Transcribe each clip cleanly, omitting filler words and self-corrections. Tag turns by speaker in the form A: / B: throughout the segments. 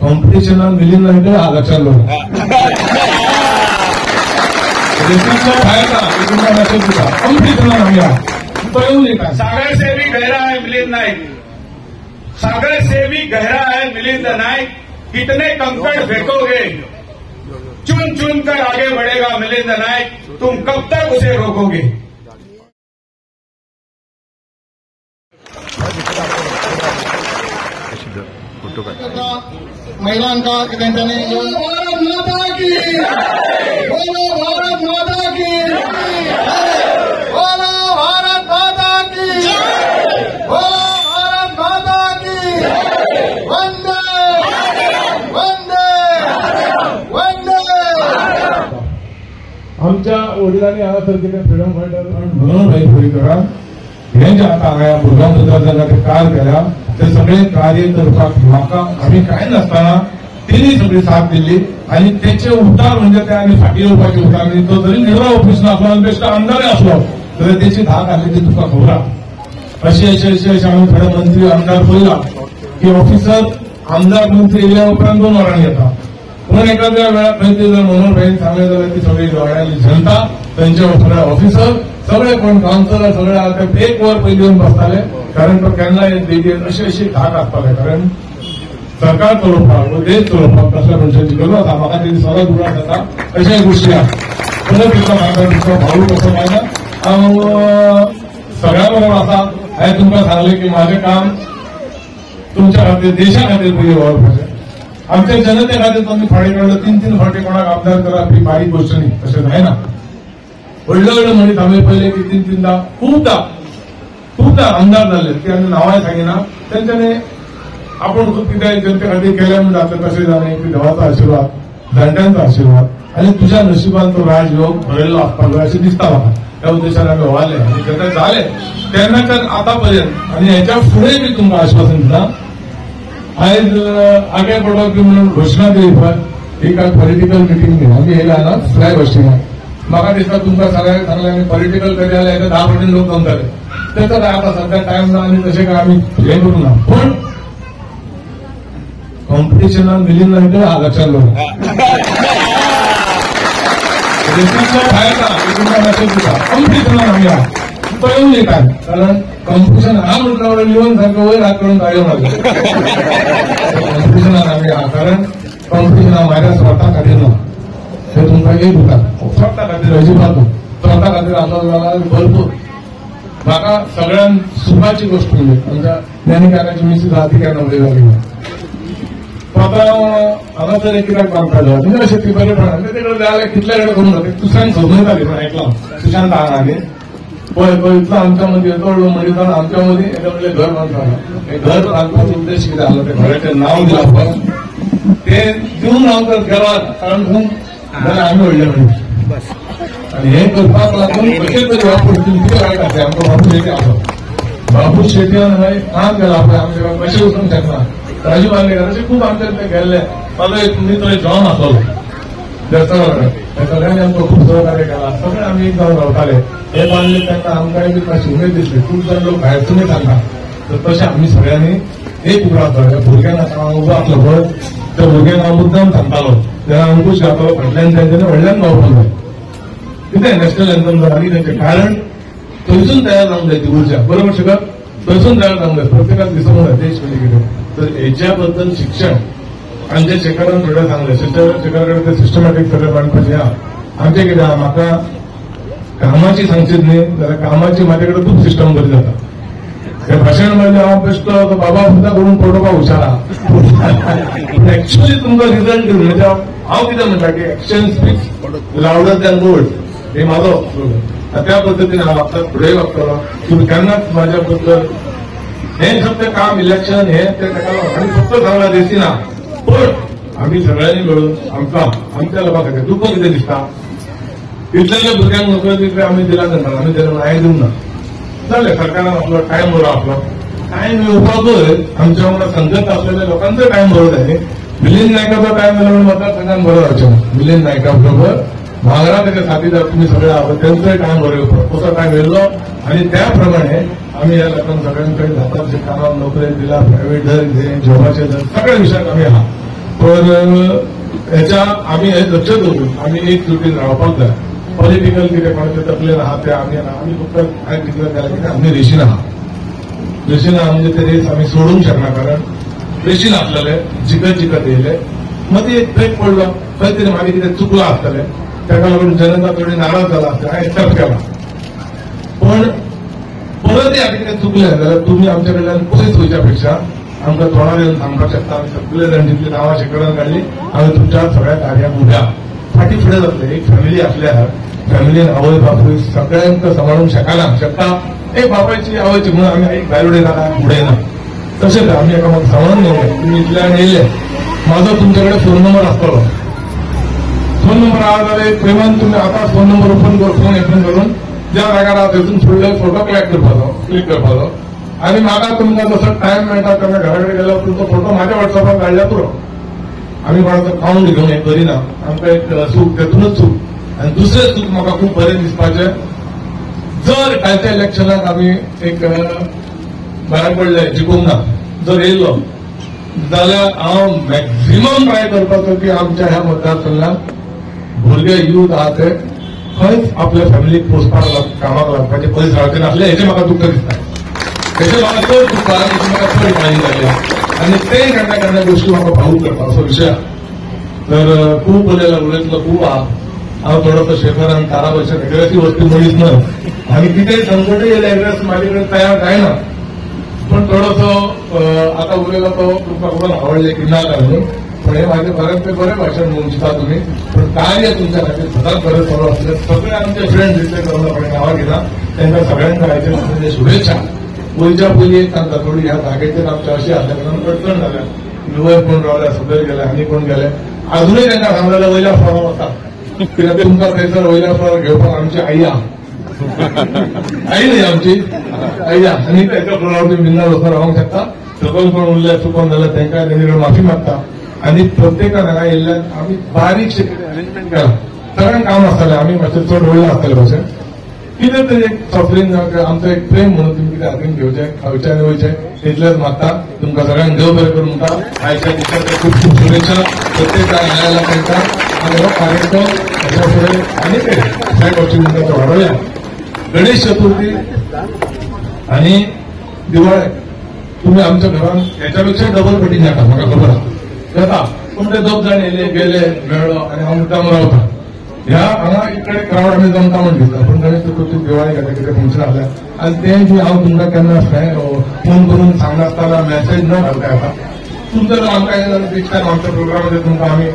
A: कॉम्पिटिशनाक मिलीन नायकर हा लक्षात दवरा कॉम्पिटिशनाक आमी आहा तो येऊन येता
B: सागर से भी गहरा है मिलिंद नाइक, सागर से भी गहरा है मिलिंद नाइक। कितने कंकड़ फेंकोगे, चुन चुन कर आगे बढ़ेगा मिलिंद नाइक, तुम कब तक उसे रोकोगे।
C: महिलांका त्यांच्याने भारत माता की बोलो, भारत माता की बोलो, भारत माता की बोलो, भारत माता की वंदे वंदे वंदे।
A: आमच्या वडिलांनी हांगासर फ्रीडम फायटर मनोहरभाई पर्रीकर यांच्या आता भुरग्यां मतदारसंघाचे कार्य केल्या ते सगळे कार्य करपाक म्हाका आम्ही काय नसताना त्यांनी सगळी साथ दिली आणि त्याचे उद्धार म्हणजे ते आम्ही फाटी येवपाचे उद्धार आणि तो जरी निर्णय ऑफिस असलो आणि बेस्ट आमदार असलो तरी त्याची धाक आली ती तुका खबर अशी आम्ही थोडे मंत्री आमदार पळयला की ऑफिसर आमदार मंत्री येयल्या उपरांत 2 वरांनी येता पूण एखाद्या वेळार खंय जर मनोहरभाईन सांगलें जाल्यार ती सगळी गोंयांतली जनता त्यांचे ऑफिसर सगळे कोण काउन्सिलर सगळे आता 1 वर पयलीं येवन बसताले कारण तो केन्नाय बेगीन अशी धाक आसताले कारण सरकार चलोवपाक देश चलोवपाक कसल्या मनशाची गरज आसा म्हाका ती सगळ्यात उडास जाता अशें गोश्टी आसा परत तुका म्हाका तुका भाऊ कसो पाहिजे हांव सगळ्या बरोबर आसा हांवें तुमकां सांगलें की म्हाजें काम तुमच्या खातीर देशा खातीर पयलीं व्हरपाचें आमच्या जनते खातीर तुमी फाटी काडलो 3 फाटी कोणाक आमदार करप ही बारीक गोश्ट न्ही तशें जायना व्हडले व्हडले मनीस आमी पयले की 3-3दा खूबदा आमदार जाल्ले की आमी नांवांय सांगिना तेंच्यांनी आपण खूप कितें जनते खातीर केलें म्हण जाता तशें जालें की देवाचो आशिर्वाद जाणट्यांचो आशिर्वाद आनी तुज्या नशिबान तो राजयोग भरयल्लो आसपाक जाय अशें दिसता म्हाका त्या उद्देशान आमी व्हाले आनी जेन्ना जालें तेन्नाच्यान आतां पर्यंत आनी हेच्या फुडें बी तुमकां आश्वासन दिता आयज आगे पडप म्हणून घोशणा दिली पळय ही काल पॉलिटिकल मिटींग न्ही आमी येयला ना फ्लॅग होस्टिंगाक म्हाका दिसता तुमकां सगळ्यांक सांगलें आमी पॉलिटिकल करी जाल्यार हेका 10 फावटी लोक जमतले तेचो काय आतां सध्या टायम ना आनी तशें काय आमी हें करूं ना पूण कॉम्पिटिशनाक मिलीन नायकर हा लक्षात दवरा भायर ना तुमकां मॅसेज दिता कॉम्पिटिशनाक आमी आहा तो येवन येता कारण कॉम्पिटिशन हा म्हटल्यावर येवन सारको वयर हात करून काडयो ना कॉम्पिटिशनाक आमी आहा कारण कॉम्पिटिशनाक म्हाज्या स्वता खातीर ना हे तुमकां एक दिता स्वता खातीर अजिबात स्वता खातीर आसलो जाल्यार भरपूर म्हाका सगळ्यान सुखाची गोष्ट म्हणजे आमच्या ज्ञानिकाराची मिसीस आहा ती केन्ना उलयताली आता हांगासर एक कित्याक बांदतालो म्हणजे अशें ती बरें पडना तेजे कडेन जाल्यार कितले कडेन करूंक जाता तुशान समजताली पूण आयकलां सुशांत हांगा न्ही पळय इतलो आमच्या मदीं येतो व्हडलो मनीस जावन आमच्या मदीं एका कडलें घर बांदतालो हें घर बांदपाचो उद्देश कितें आसलो ते घराचें नांव दिलां पळय ते दिवन हांव तर गेलो कारण जाल्यार आमी व्हडले मनीस आनी हें करपाक लागून कशें तरी ऑपॉर्च्युनिटी वायट आसा आमकां बाबू शेट्टी आसलो बाबू शेट्टीन काम केला पळय आमचे कशें वचूंक शकना राजू बांदेकर असे खूप आमच्या ते गेल्ले माझा एक मित्र जॉन आसलो त्या सगळ्यांनी आमकां खूप सहकार्य केला सगळे आमी एक जावन रावताले हे बांदले तेन्ना आमकां बी मातशी उमेद दिसली खूब जाण लोक भायरसूनय सांगता तर तशें आमी सगळ्यांनी एक उबो आसलो भुरग्यांक हांव उबो आसलो पळय त्या भुरग्यांक हांव मुद्दाम सांगतालो तेन्ना अंकुश घातलो फाटल्यान तेंच्यानी व्हडल्यान गावपाक जाय कितें नॅशनल एंथम जाता आनी तेंचें कारण थंयसून तयार जावंक जाय ती उर्जा बरोबर शिकप थंयसून तयार जावंक जाय प्रत्येकाक दिसूंक जाय देश म्हणजे कितें तर हेच्या बद्दल शिक्षण आमच्या शेखरान थोडें सांगलें शेखराकडे ते सिस्टमॅटीक सगळें मांडपाचें आहा आमचें कितें आहा म्हाका कामाची सांगशीत न्ही जाल्यार कामाची म्हाजे कडेन खूब सिस्टम बरी जाता ते भाशण म्हणजे हांव बेश्टो तो बाबा सुद्दां करून पळोवपाक हुशार आहा एक्चुअली तुमकां रिजल्ट दिवन म्हणजे हांव कितें म्हणटा की action speaks louder than words हे म्हाजो त्या पद्दतीन हांव वागता फुडेंय वागतलो तुम्ही केन्नाच म्हाज्या बद्दल हे फक्त काम इलेक्शन हे आणि फक्त सांगला दिसना पण आम्ही सगळ्यांनी मिळून आमच्या लोकां खातीर तुका कितें दिसता इतल्या भुरग्यांक नोकऱ्यो तितले आमी दिला नंतर आमी तेन्ना न्याय दिवंक ना जालें सरकारान आपलो टायम बरो आसलो टायम येवपाकूय आमच्या वांगडा संगत आसलेल्या लोकांचो टायम बरो जाय न्ही मिलिंद नायकाचो टायम जालो म्हणून मतदारसंघान बरो जावचें मिलिंद नायका बरोबर भांगरा तेजे साथीदार तुमी सगळे आहा तेंचोय टायम बरो येवपाक तसो टायम येयल्लो आनी त्या प्रमाणे आमी ह्या लोकांक सगळ्यांकडे जाता तशें कामाक नोकऱ्यो दिला प्रायव्हेट दर जॉबाचे दर सगळ्या विशयाक आमी आहा पण ह्याच्या आम्ही हे लक्ष दवरून आम्ही एक जुटीन रावपाक जाय. पॉलिटिकल कितें कोणाचे तकलेन आहा ते आमी फक्त काय डिक्लेअर केला की आमी रेशीन आहा. रेशीन आहा म्हणजे ते रेस आम्ही सोडूंक शकना, कारण रेशीन आसलेले जिकत येयले. मग ती एक ब्रेक पडलो, खंय तरी मागीर कितें चुकलां आसतलें, ताका लागून जनता थोडी नाराज जाला आसता, हांवें एक्सेप्ट केला. पण परतय हांवें कितें चुकलें जाल्यार तुमी आमच्या कडल्यान पयस वयच्या पेक्षा आमकां तोंडार येवन सांगपाक शकता. आमी सगळे जाण जितली नांवां शेकडून काडली, आमी तुमच्या सगळ्या कार्याक उब्या. फाटी फुडें जातले. एक फॅमिली आसल्यार फॅमिलीन आवय बापूय सगळ्यांक सांबाळूंक शकता. एक बापायची आवयची म्हणून आमी एक भायर उडयना उडयना. तशेंच आमी एकामेक सांबाळून येयले. तुमी इतल्यान येयले. म्हाजो तुमचे कडेन फोन नंबर आसतलो. फोन नंबर आहा जाल्यार प्रेमान तुमी आतां फोन नंबर ओपन करून ज्या जाग्यार आहा थंयसून फुडले फोटो क्लिक करपाचो. आणि म्हाका तुमकां जसो टायम मेळटा तेन्ना घरा कडेन गेल्यार तुमचो फोटो म्हाज्या वॉट्सॅपार धाडल्यार पुरो. आमी कोणाचो काउंट घेवन हें करिना. आमकां एक सूख तेतूनच सूख. आनी दुसरें सूख म्हाका खूब बरें दिसपाचें, जर कालच्या इलेक्शनाक आमी एक भायर पडले जिखूंक ना जर येयल्लो जाल्यार हांव मॅक्झिमम ट्राय करपाचो की आमच्या ह्या मतदारसंघात भुरगे यूथ आहा ते खंयच आपल्या फॅमिलीक पोसपाक कामाक लागपाचे पयस रावचे नासले. हेचें म्हाका दुख्ख दिसता. हेचें म्हाका चड दुख्ख आहा. हेची म्हाका चड काळजी जाली. आनी ते केन्ना गोश्टी म्हाका भावूक करता असो विशय. तर खूब उलयतलो खूब आहा. हांव थोडोसो शेखर आनी तारा भशेन एग्रेसीव वस्ती मनीस न्हय आनी कितेंय संकटय येयले एग्रेस म्हाजे कडेन तयार जायना. पण थोडोसो आतां उलयलो तो तुमकां खूब आवडले की ना काय, पण हे माझे बरे भाशण म्हणून दिता तुमी. पण कार्य तुमच्या खातीर सदांच बरें चालू आसलें. सगळे आमचे फ्रेंड जितले करून नांवां घेता तांकां सगळ्यांक हाचे शुभेच्छा. पयच्या पयली एक सांगता, थोडी ह्या जागेचेर आमच्या अशी आसल्या कारणान अडचण जाल्या. निवय कोण रावल्या, सकयल गेले, आनी कोण गेले. अजूनय तांकां सांगलें वयल्या फ्लोरार वता, कित्याक तुमकां थंयसर वयल्या फ्लोरार घेवपाक आमची आई आहा. आई न्ही आमची आई आहा. आनी एका फ्लोरार तुमी बिंदास वचून रावंक शकता. सकयल कोण उरले चुकोन जाल्यार तांकां तेंचे कडेन माफी मागता. आणि प्रत्येकान हांगा येयल्ल्यान आमी बारीकशें अरेंजमेंट केला. सगळ्यांक काम आसतलें, आमी मातशें चड वयले आसतले भशेन कितें तरी एक सफरींग आमचो एक प्रेम म्हणून तुमी कितें हातीन घेवचें, खावचें आनी वयचें इतलेंच मागता. तुमकां सगळ्यांक देव बरें करून म्हणटा. आयच्या दिसाचे खूब खूब शुभेच्छा प्रत्येकाक आयला तांकां. आनी हो कार्यक्रम हेच्या फुडें आनी त्या गोश्टी म्हणटा वाडोवया. गणेश चतुर्थी आनी दिवाळे तुमी आमच्या घरान हेच्या पेक्षा डबल पटीन येता, म्हाका खबर आसा येता. पूण ते दोग जाण येयले गेले मेळ्ळो आनी हांव मुद्दाम रावता. ह्या हांगा इकडे क्रावड आमी जमता म्हण दिसता. पूण गणेश चतुर्थी दिवाळी कितें कितें फंक्शन आसलें आनी तें बी हांव तुमकां केन्ना फोन करून सांगनासतना मॅसेज न घालता येता. तुमचो जर आमकां नेक्स्ट टायम आमच्या प्रोग्रामाचेर तुमकां आमी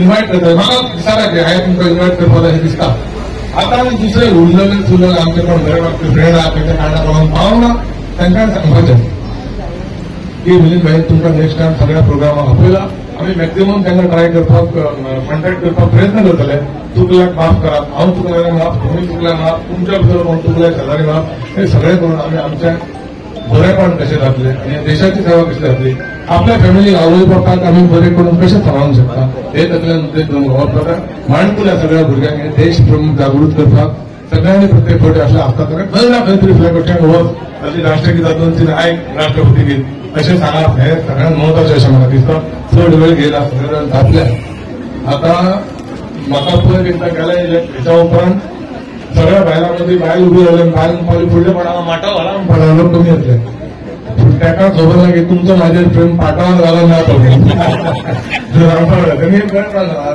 A: इन्वायट करता. म्हाका दिसता की हांवें तुमकां इन्वायट करपाक अशें दिसता. आतां आमी दुसरे उरलेले आमचे कोण बरे वागपी फ्रेंड आहा तेंच्या कारणाक लागून पावना तांकां सांगपाचें की मिलिंद भाई तुमकां नेक्स्ट टायम सगळ्या प्रोग्रामाक आपयला. आमी मॅक्झिमम तांकां ट्राय करपाक कॉन्टॅक्ट करपाक प्रयत्न करतले. चुकल्याक माफ करात, हांव चुकल्याक माफ, तुमी चुकल्याक माफ, तुमच्या भितर कोण चुकल्याक शेजारी माफ, हे सगळे करून आमी आमचें बरेपण कशें जातलें आनी देशाची सेवा कशी जातली, आपल्या फॅमिलीक आवय बापायक आमी बरें करून कशें सांबाळूंक शकता हे तकल्यान उद्देश घेवन हो प्रकार माणकुल्या सगळ्या भुरग्यांक हे देश जागृत करपाक सगळ्यांनी प्रत्येक फावटी असले आसता खंय ना खंय तरी फ्लॅग वटेन वच अशी राष्ट्रगीतातून तिने आयक राष्ट्रपती गीत अशें सांगप हें सगळ्यांत महत्वाचें अशें म्हाका दिसता. चड वेळ घेयना सगळे जाण तापल्या. आतां म्हाका पयर एकदां गेले हेच्या उपरांत सगळ्या बायलां मदीं बायल उबी रावले, बायल म्हणपाक फुडलेपणान माटो घाला म्हणपाक कमी येतले. ताका खबर ना की तुमचो म्हाजेर प्रेम पाटावान घालून ना तो तेणी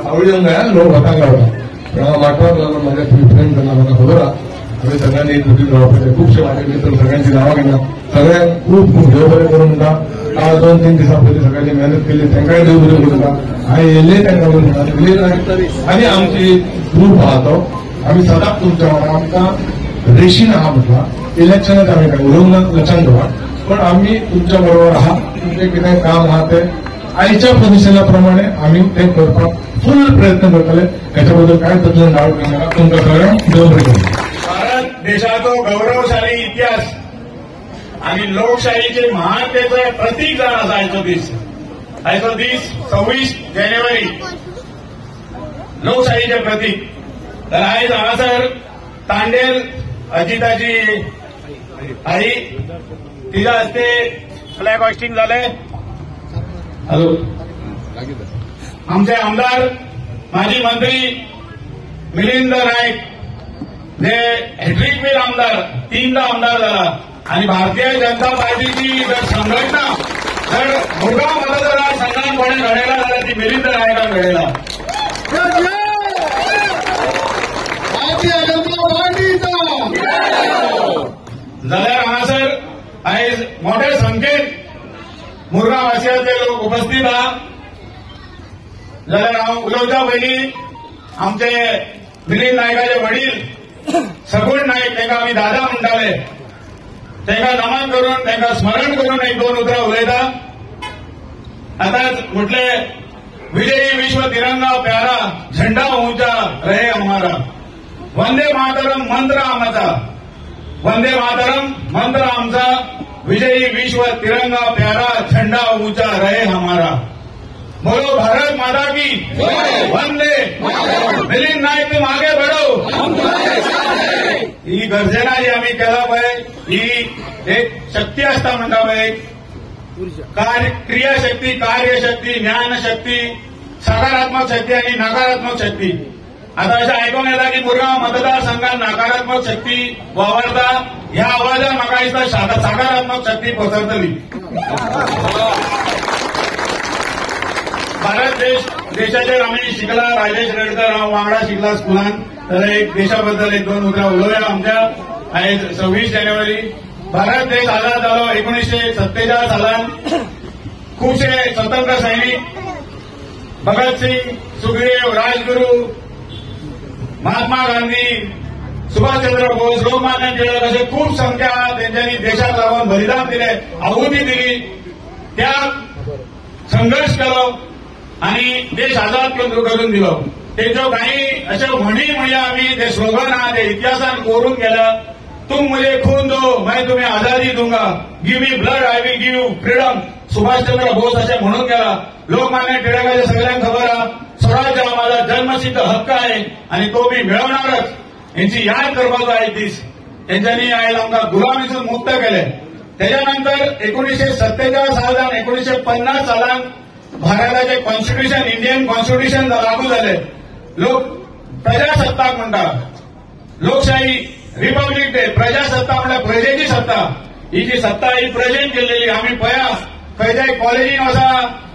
A: आवडी येवंक जाय लोक हातांक लावता. माटवाक लागून म्हाज्या प्रेम करना म्हाका खबर आहा. आमी सगळ्यांनी एक जुटीन रावपाचें. खुबशे म्हाजे मित्र सगळ्यांची नांवां घेता. सगळ्यांक खूब खूब देव बरें करून म्हणटा. काल 2-3 दिसां पयलीं सगळ्यांनी मेहनत केली तांकांय देव बरें करून म्हणटा. हांवें येयले तांकां बरें म्हणटा. आनी आमची ग्रूप आहा तो आमी सदांच तुमच्या वांगडा. आमकां रेशीन आहा म्हटलां इलेक्शनाक आमी काय उलोवंक ना लक्षांत दवरा. पण आम्ही तुमच्या बरोबर आहात. तुमचे कितें काम आहा ते आयच्या पोझिशना प्रमाणे आम्ही ते करपाक फुल प्रयत्न करतले. हेच्या बद्दल काय तकलेन डावट घेवनाका. तुमकां सगळ्यांक देव बरें करूं.
B: भारत देशाचो गौरवशाली इतिहास आणि लोकशाहीचे महानतेचं प्रतीक जावन आसा आयचो दीस. आयचो दीस 26 जानेवारी लोकशाहीचे प्रतीक. तर आयज हांगासर तांडेल अजिताची आई तिच्या हस्ते फ्लॅग हॉस्टिंग झाले. हॅलो आमचे आमदार माजी मंत्री मिलिंद नाईक जे हॅट्रिकवीर आमदार 3दा आमदार झाला आणि भारतीय जनता पार्टीची जर संघटना जर मुरगाव मतदारसंघात कोणी घडेला जाल्यार ती मिलिंद नायकान घडेला.
C: भारतीय जनता पार्टीचा
B: जाल्यार हांगासर आयज मोठ्या संख्येन मुरगांव वासियांचे लोक उपस्थित आहा. जाल्यार हांव उलोवच्या पयलीं आमचे मिलिंद नायकाचे वडील सगुण नाईक तांकां आमी दादा म्हणटाले तांकां नमन करून तांकां स्मरण करून एक 2 उतरां उलयता. आतांच म्हटले विजयी विश्व तिरंगा प्यारा झंडा ऊंचा रहे हमारा. वंदे मातरम मंत्र आमचा. वंदे मातरम मंत्र आमचा. विजयी विश्व तिरंगा प्यारा झंडा ऊंचा रहे हमारा. बोलो भारत माता की वंदे. मिलिंद नाईक तुम आगे बढ़ो. ही गर्जना जी आम्ही केला पळय ही एक शक्ती असता म्हणटा पळय क्रियाशक्ती कार्यशक्ती ज्ञानशक्ती सकारात्मक शक्ती आणि नकारात्मक शक्ती. आता अशें आयकूंक येता की मुरगांव मतदारसंघात नकारात्मक शक्ती वावरता. ह्या आवाजान म्हाका दिसता सकारात्मक शक्ती पसरतली. भारत देशाचेर आमी शिकला. राजेश रेडकर हांव वांगडा शिकला स्कुलान. जाल्यार एक देशाबद्दल एक 2 उतरां उलोवया. आमच्या आयज 26 जानेवारी भारत देश आझाद जालो. 1947 सालान खुबशे स्वतंत्र सैनीक भगतसिंग, सुखदेव, राजगुरू, महात्मा गांधी, सुभाषचंद्र बोस, लोकमान्य टिळक असे खूप संख्या तेंच्यांनी देशाक लागून बलिदान दिले, आहुती दिली, त्याग संघर्ष केलो आणि देश आझाद करून दिलो. तेंच्यो काही अशा म्हणी म्हणया आमी ते स्लोगन आहा ते इतिहासान कोरून गेल्या. तुम मुझे खून दो मैं तुम्हें आजादी दूंगा. Give me blood I will give you freedom. Subhash Chandra Bose असे म्हणून गेला. लोकमान्य टिळकाचे सगळ्यांक खबर आहे स्वराज्य हा माझा जन्मसिद्ध हक्क आहे आणि तो मी मिळवणारच. यांची याद करपाचो आयज दीस. तेंच्यांनी आयज आमकां गुलामीसून मुक्त केले. त्याच्यानंतर 1947 सालान 1950 सालान भारताचे कॉन्स्टिट्यूशन इंडियन कॉन्स्टिट्यूशन लागू झाले. लोक प्रजासत्ताक म्हणतात. लोकशाही रिपब्लिक डे प्रजासत्ता म्हणल्यार प्रजेची सत्ता. ही जी सत्ता ही प्रजेन केल्लेली. आमी पळया खंयच्याय कॉलेजीन वचा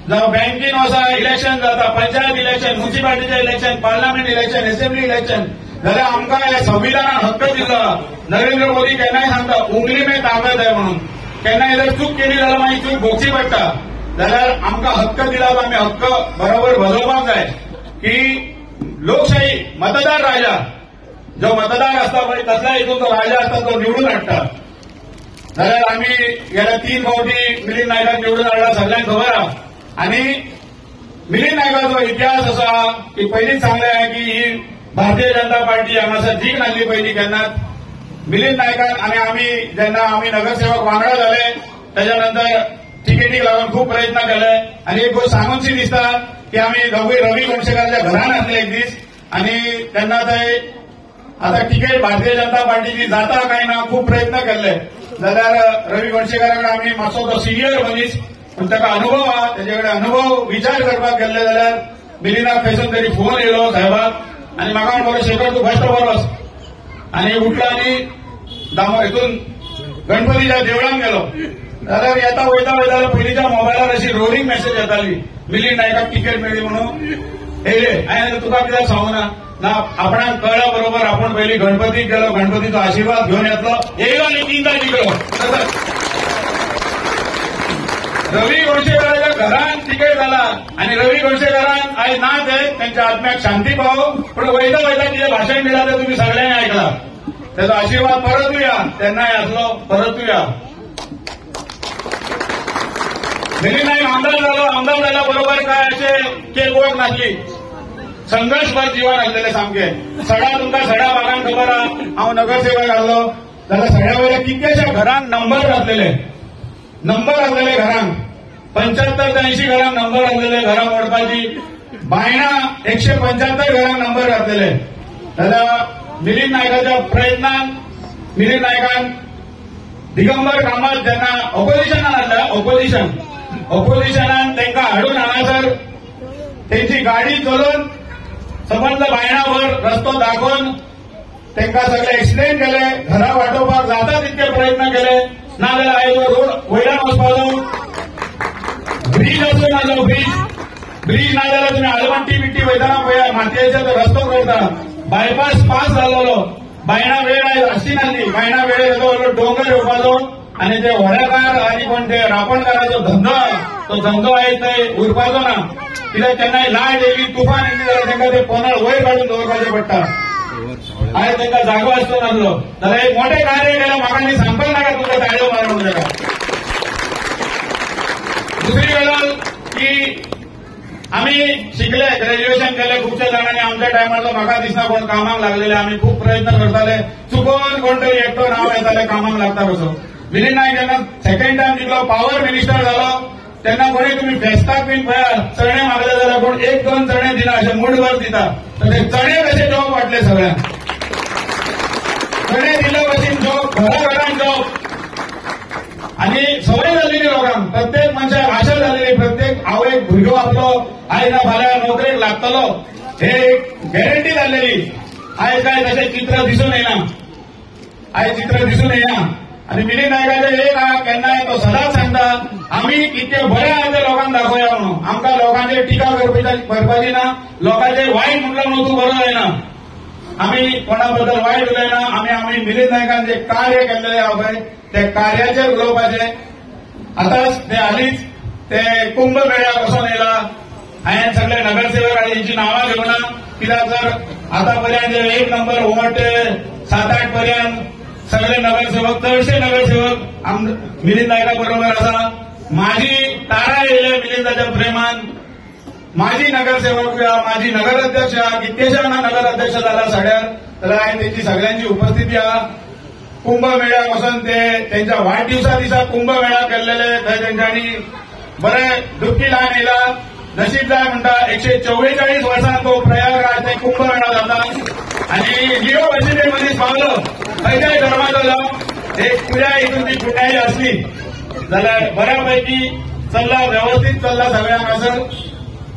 B: जावं बँकेन वचा इलेक्शन जाता. पंचायत इलेक्शन, म्युनिसिपालिटीचे election, parliament election, assembly election जाल्यार आमकां ह्या संविधानान हक्क दिला. नरेंद्र मोदी केन्नाय सांगता उंगली में ताकद आहे म्हणून. केन्नाय जर चूक केली जाल्यार मागीर चूक भोगची पडटा. जाल्यार आमकां हक्क दिला तो आमी हक्क बरोबर बजोवपाक जाय की लोकशाही मतदार राजा जो मतदार असता पळय तसल्या हितून तो राजा असता तो निवडून हाडटा. जाल्यार आमी गेल्या 3 फावटी मिलिंद नायकाक निवडून हाडला सगळ्यांक खबर आहा. आणि मिलिंद नायकाचो इतिहास असा की पयलींच सांगलें की ही भारतीय जनता पार्टी हांगासर जीख नासली पयलीं केन्नाच. मिलिंद नायकान आनी आमी जेन्ना आमी नगरसेवक वांगडा जाले त्याच्यानंतर तिकेटीक लागून खूप प्रयत्न केले. आणि एक गोष्ट सांगूनशी दिसता की आमी दोगूय रवी गोंडशेकाराच्या घरान आसले एक दीस. आणि तेन्ना थंय आता तिकेट भारतीय जनता पार्टीची जाता काय ना खूप प्रयत्न केले. जाल्यार रवी गोंडशेकाराकडे आमी मातसो तो सिनियर मनीस पूण ताका अनुभव आहा. तेजे कडेन अनुभव विचार करपाक गेल्ले जाल्यार मिलिंदाक खंयसून तरी फोन येयलो साहेबाक आनी म्हाका म्हणलो शेखर तूं फस्ट बरोस. आनी उठलो आनी हितून गणपतीच्या देवळान गेलो. जाल्यार येता वयता वयता पयलींच्या मोबायलार अशी रोलिंग मेसेज येताली मिलिंद नायकाक तिकेट मेळ्ळी म्हणून. येयले हांवें तुका कित्याक सांगूं ना आपणाक कळ्ळा बरोबर. आपण पयलीं गणपतीक गेलो, गणपतीचो आशिर्वाद घेवन येतलो. येयलो आनी 3दा जिखलो. रवी गोंडशेकाराच्या घरान तिकेट जाला आणि रवी गोंडशेकारान आयज ना ते त्यांच्या आत्म्याक शांती पावो. पण वयता वयता कितें भाशण दिला ते तुम्ही सगळ्यांनी आयकला. त्याचा आशीर्वाद परत या तेन्नाय आसलो परत या. मिलिंद नाईक आमदार झाला बरोबर काय असे केक वळख नासली. संघर्षभर जीवन आसलेले सामके. सडा तुमकां सडा भागान खबर आहा. हांव नगरसेवक आसलो जाल्यार सड्या वयल्या कितल्याशा घरांक नंबर आसलेले घरांक 75 ते 80 घरांक नंबर आसलेले घरां मोडपाची. बायणां 175 घरांक नंबर घातलेले. जाल्यार मिलिंद नायकाच्या प्रयत्नान मिलिंद नायकान दिगंबर कामत जेन्ना ऑपोजिशनान आसल्या ऑपोजिशनान तांकां हाडून हांगासर त्यांची गाडी चलोवन समजलं बायणावर रस्तो दाखवून त्यांना सगळे एक्सप्लेन केले, घरा वाटोवपाक जाता तितके प्रयत्न केले, नाजाल्यार आयज रोड वयल्यान वचपाचो, ब्रिज असो नाजो ब्रिज नाजाल्यार तुमी आलमट्टी बिट्टी वयताना पळया मातयेचो तो रस्तो करता, बायपास पास जाल्लो, बायणा वेळ आयज आसची नासली, बायणा वेळ येतो डोंगर येवपाचो आणि ते व्हडेकार आनी कोण ते रापणकाराचो धंदो तो धंदो आयज थंय उरपाचो ना, कित्याक केन्नाय लाट येयली तुफान येयली जाल्यार तांकां ते पोंदळ वयर काडून दवरपाचें पडटा. आयज तांकां जागो आसचो नासलो जाल्यार एक मोठें कार्य केलें, म्हाका आनी सांगपाक नाका तुमकां ताळयो मारून ताका. दुसरी गजाल की आमी शिकले, ग्रॅज्युएशन केले, खुबशे जाणांनी आमच्या टायमार म्हाका दिसना कोण कामाक लागलेले, आमी खूब प्रयत्न करताले, चुकोवन कोण तरी एकटो नांव येताले कामाक लागता कसो. मिलिंद नायक जेन्ना सेकंड टायम जितलो पॉवर मिनिस्टर जालो तेन्ना कोणी तुमी फेस्ताक बीन पळया चणे मागले जाल्यार कोण एक दोन चणे दिना, अशे मुठभर दिता, तर ते चणे कशे जॉब वाटले सगळ्यांक, चणे दिल्ले भशेन जॉब, घराघरांत जॉब, आणि सवय जाल्लेली लोकांक, प्रत्येक मनशाक आशा जाल्लेली, प्रत्येक आवयक भुरगो आपलो आयज ना फाल्यां नोकरेक लागतलो हे एक गॅरंटी जाल्लेली. आयज काय तशें चित्र दिसून येना, आयज चित्र दिसून येना. आणि मिलिंद नायकाचे एक केन्नाय तो सदांच सांगता, आमी कितके बरे आहा ते लोकांक दाखोवया म्हणून, आमकां लोकांचेर टिका करपाची ना, लोकांचेर वायट म्हणलं म्हणून तूं बरो जायना, आमी कोणा बद्दल वायट उलयना, आमी मिलिंद नायकान जे कार्य केल्लें आहा पळय ते कार्याचेर उलोवपाचें. आतांच ते हालींच ते कुंभ मेळ्याक वचोन येयला, हांवें सगळे नगरसेवक आनी तेंची नांवां घेवना, कित्याक जर आतां पर्यंत एक नंबर वोट 7-8 पर्यंत सगळे नगरसेवक, चडशे नगरसेवक मिलिंद नायका बरोबर आसा. माझी तारा येयले मिलिंदाच्या प्रेमान, माजी नगरसेवक माजी नगराध्यक्ष कितकेशा नगराध्यक्ष जाला सड्यार, जाल्यार हांवें तेंची सगळ्यांची उपस्थिती आहा. कुंभ मेळ्याक वचोन ते तेंच्या वाडदिवसा दिसा कुंभ मेळा केल्लेले, थंय तेंच्यांनी बरे डुबकी लावन येयला. नशीब जाय म्हणटा 144 वर्सां तो प्रयागराज थंय कुंभ मेळा जाता आणि लिओ बशीचे मनीस पावलो, खंयच्याय धर्माचो जावं, एक पुऱ्या हितून ती पुण्याई आसली जाल्यार बऱ्यापैकी चल्ला, व्यवस्थीत चल्ला सगळ्यांक आसत.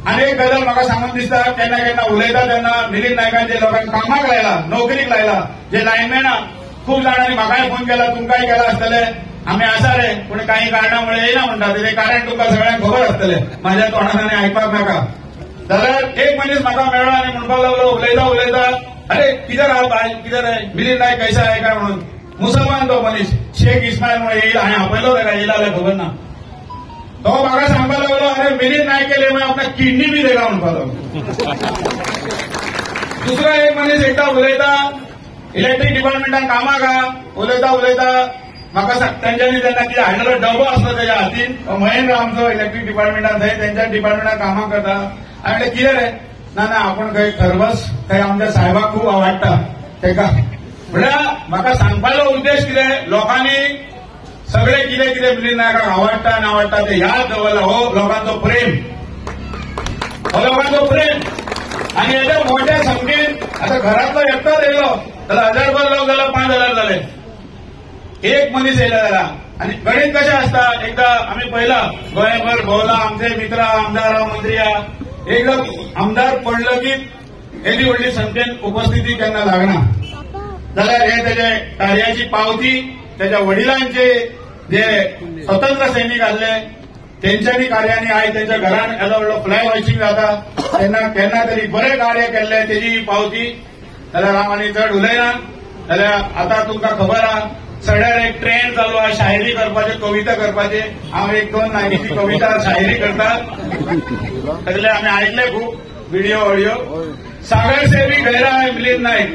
B: आनी एक गजाल म्हाका सांगून दिसता, केन्ना केन्ना उलयता तेन्ना मिलिंद नायकान जे लोकांक कामाक लायला, नोकरीक लायला, जे लायनमॅन खूप जाणांनी म्हाकाय फोन केला, तुमकांय केला आसतले, आमी आसा रे पूण काही कारणामुळे येयना म्हणटा, तेजें कारण तुमकां सगळ्यांक खबर आसतलें, म्हाज्या तोंडान आयकपाक नाका. जाल्यार एक मनीस म्हाका मेळ्ळो आनी म्हणपाक लागलो उलयता अरे किधर आप आए, किधर है, मिलिंद नायक कैसा है काय म्हणून. मुसलमान तो मनीस शेख इस्माईल म्हणून येईल, हांवें आपयलो ताका, येयला जाल्यार खबर ना. तो म्हाका सांगपाक लागलो अरे मिलिंद नायक केले मैं आपल्या किडनी बी देगा म्हणपाक लागलो. दुसरो एक मनीस एकदा उलयता इलेक्ट्रीक डिपार्टमेंटान कामाक आहा, उलयता म्हाका तेंच्यांनी तेन्ना कितें हाडलेलो डबो आसलो तेज्या हातीन, महेंद्र आमचो इलेक्ट्रीक डिपार्टमेंटान थंय तेंच्या डिपार्टमेंटान कामाक करता. हांवें म्हणलें कितें रे, ना आपूण खंय खरबस थंय आमच्या साहेबाक खूब आवडटा तेका. म्हळ्यार म्हाका सांगपाचो उद्देश कितें, लोकांनी सगळे कितें कितें मिलिंद नायकाक आवडटा नावडटा ते याद दवरला. हो लोकांचो प्रेम, हो लोकांचो प्रेम. आणि हेच्या मोठ्या संख्येन आता घरातलो एकटोच येयलो जाल्यार 1000 लोक जाल्यार 5000 जाले, एक मनीस येयला जाल्यार. आणि गणित कशें आसता, एकदा आमी पळयला गोंयभर भोंवला, आमचे मित्र आमदार मंत्री आहा, एकदा आमदार पडलो की येदी व्हडली संख्येन उपस्थिती केन्ना लागना. जाल्यार हे तेजे कार्याची पावती त्याच्या वडिलांचे जे स्वतंत्र सैनिक आसले तेंच्यांनी कार्यानी आयज तेंच्या घरान येदो व्हडलो फ्लॅग होयस्टिंग जाता, तेन्ना केन्ना तरी बरे कार्य केल्ले तेजी पावती. जाल्यार हांव आनी चड उलयना, जाल्यार आतां तुमकां खबर आहा सड्यार एक ट्रेंड चालू आहा शायरी करपाचे, कविता करपाचे. हांव 1-2 नायकीची कविता शायरी करता, सगळे आमी आयकले खूब व्हिडिओ ऑडिओ. सागर से भी गहरा है मिलिंद नायक,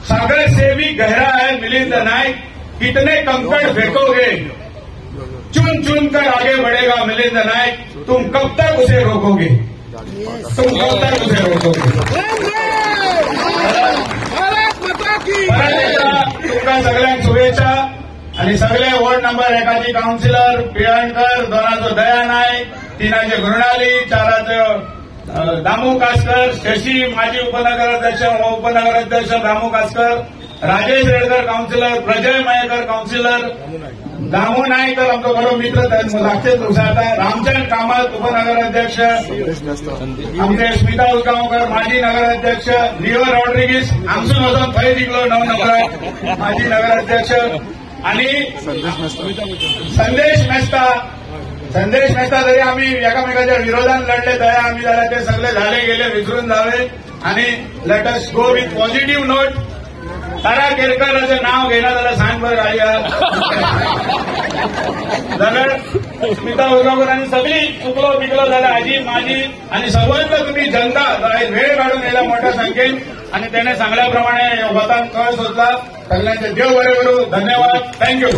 B: सागर से भी गहरा है मिलिंद नायक, कितने कंकड़ फेंकोगे, चुन चुन कर आगे बढ़ेगा मिलिंद नायक, तुम कब तक उसे रोकोगे, तुम कब तक उसे रोकोगे. तुमकां सगळ्यांक शुभेच्छा. आणि सगळे वॉर्ड नंबर 1चे काउन्सिलर पिळणकर, 2चे दया नायक, 3चे मृणाली, 4चे दामू कासकर, शशी माजी उपनगराध्यक्ष, उपनगराध्यक्ष दामू कासकर, राजेश रेडकर काउन्सिलर, प्रजय मयेकर काउन्सिलर, दामू नाईक तर आमचो बरो मित्र लागचेच दिवसा आता रामचंद्र कामत उपनगराध्यक्ष आमचे स्मिता उदगांवकर माजी नगराध्यक्ष लिओ रॉड्रिगीस हांगसून वचून थंय जिंकलो 9 नंबर माजी नगराध्यक्ष आणि संदेश मेस्ता जरी आम्ही एकामेकाच्या विरोधात लढले तरी आम्ही जाल्यार ते सगळे झाले गेले विसरून जावे आणि let us go with positive note. Tara केरकरांचं नाव घेना जाल्यार सांग बरं घालया जाल्यार स्मिता उदगांवकरांनी सगळी चुकलो बिकलो जाल्यार आजी माजी आणि सर्वांना तुम्ही जनता वेळ काढून येयला मोठ्या संख्येन आणि त्याने सांगल्याप्रमाणे वतान कळ सोदला. सगळ्यांचे देव बरे करू. धन्यवाद. थँक्यू.